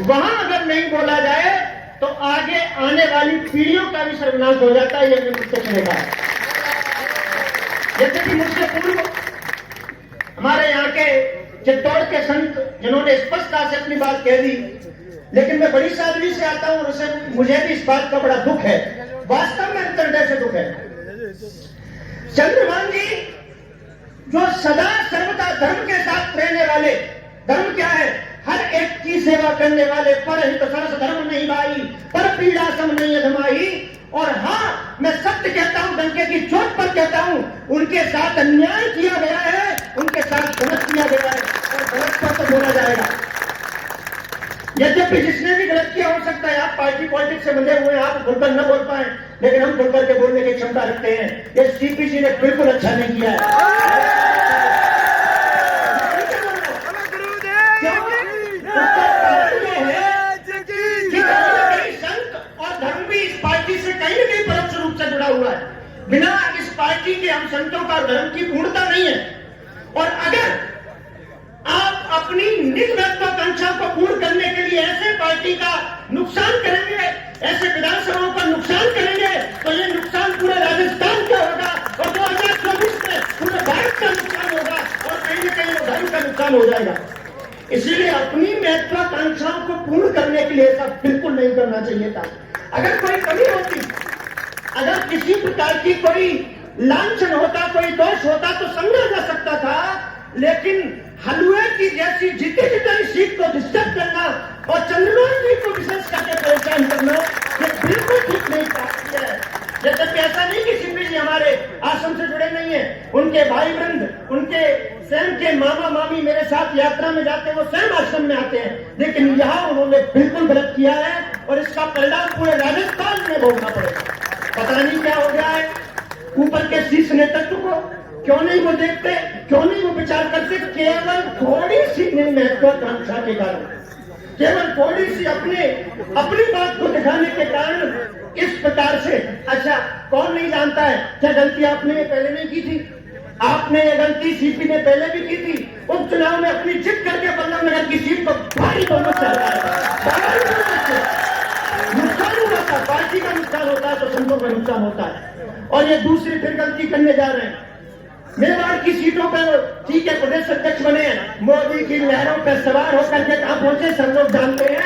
वहां अगर नहीं बोला जाए तो आगे आने वाली पीढ़ियों का भी सर्वनाश हो जाता है। ये मुझसे सुनेगा। जैसे कि मुझसे पूर्व हमारे यहाँ के चित्तौड़ के संत जिन्होंने स्पष्टता से अपनी बात कह दी, लेकिन मैं बड़ी सादगी से आता हूं और उसे मुझे भी इस बात का बड़ा दुख है, वास्तव में अंतर्हृदय से दुख है। चंद्रभान जी जो सदा सर्वदा धर्म के साथ रहने वाले, धर्म क्या है? हर एक की सेवा करने वाले, पर हित सरस धर्म नहीं भाई, पर पीड़ा सम नहीं अधमाई। और हाँ, मैं सत्य कहता हूं, डंके की चोट पर कहता हूं, उनके साथ अन्याय किया गया है, उनके साथ गलत किया गया है और गलत पर तो बोला जाएगा। यद्यपि जिसने भी गलत किया हो सकता है, आप पार्टी पॉलिटिक्स से बंधे हुए हैं, आप खुलकर न बोल पाए, लेकिन हम खुलकर के बोलने की क्षमता रखते हैं। ये सीपीसी ने बिल्कुल अच्छा नहीं किया है। हुआ है। बिना इस पार्टी के हम संतों का धर्म की पूर्णता नहीं है। और अगर आप अपनी निज महत्वाकांक्षा को पूर्ण करने के लिए ऐसे पार्टी का नुकसान करेंगे, ऐसे विधानसभाओं का नुकसान करेंगे, तो ये नुकसान पूरे राजस्थान का होगा और 2024 में पूरे भारत का नुकसान होगा और कहीं न कहीं धर्म का नुकसान हो जाएगा। इसीलिए अपनी महत्वाकांक्षाओं को पूर्ण करने के लिए ऐसा बिल्कुल नहीं करना चाहिए था। अगर कोई कमी होती, अगर किसी प्रकार की कोई लांछन होता, कोई दोष होता तो समझा जा सकता था, लेकिन हलवे की जैसी जितनी जितनी सीट को डिस्टर्ब करना और चंद्रभान जी को विशेष करके परेशान करना, ये बिल्कुल ठीक नहीं है। जैसे कि ऐसा नहीं कि सिंपी जी हमारे आश्रम से जुड़े नहीं है, उनके भाई वृंद, उनके स्वयं के मामा मामी मेरे साथ यात्रा में जाते हैं, वो स्वयं आश्रम में आते हैं, लेकिन यहाँ उन्होंने बिल्कुल गलत किया है और इसका परिणाम पूरे राजस्थान में भोगना पड़ेगा। पता नहीं क्या हो गया है, ऊपर के शीर्ष नेतृत्व को क्यों नहीं वो देखते, क्यों नहीं वो विचार करते? केवल थोड़ी सी महत्वाकांक्षा के कारण, केवल थोड़ी सी अपनी बात को दिखाने के कारण इस प्रकार से। अच्छा, कौन नहीं जानता है क्या गलती आपने पहले नहीं की थी? आपने ये गलती सीपी ने पहले भी की थी। उपचुनाव में अपनी जिद करके बल्लभ नगर की सीट को भारी बहुमत से नुकसान हुआ था। पार्टी का नुकसान होता है तो संतों का नुकसान होता है। और ये दूसरी फिर गलती करने जा रहे हैं। मेवाड़ की सीटों पर ठीक है, प्रदेश अध्यक्ष बने हैं, मोदी की लहरों पर सवार होकर के कहां पहुंचे सब लोग जानते हैं।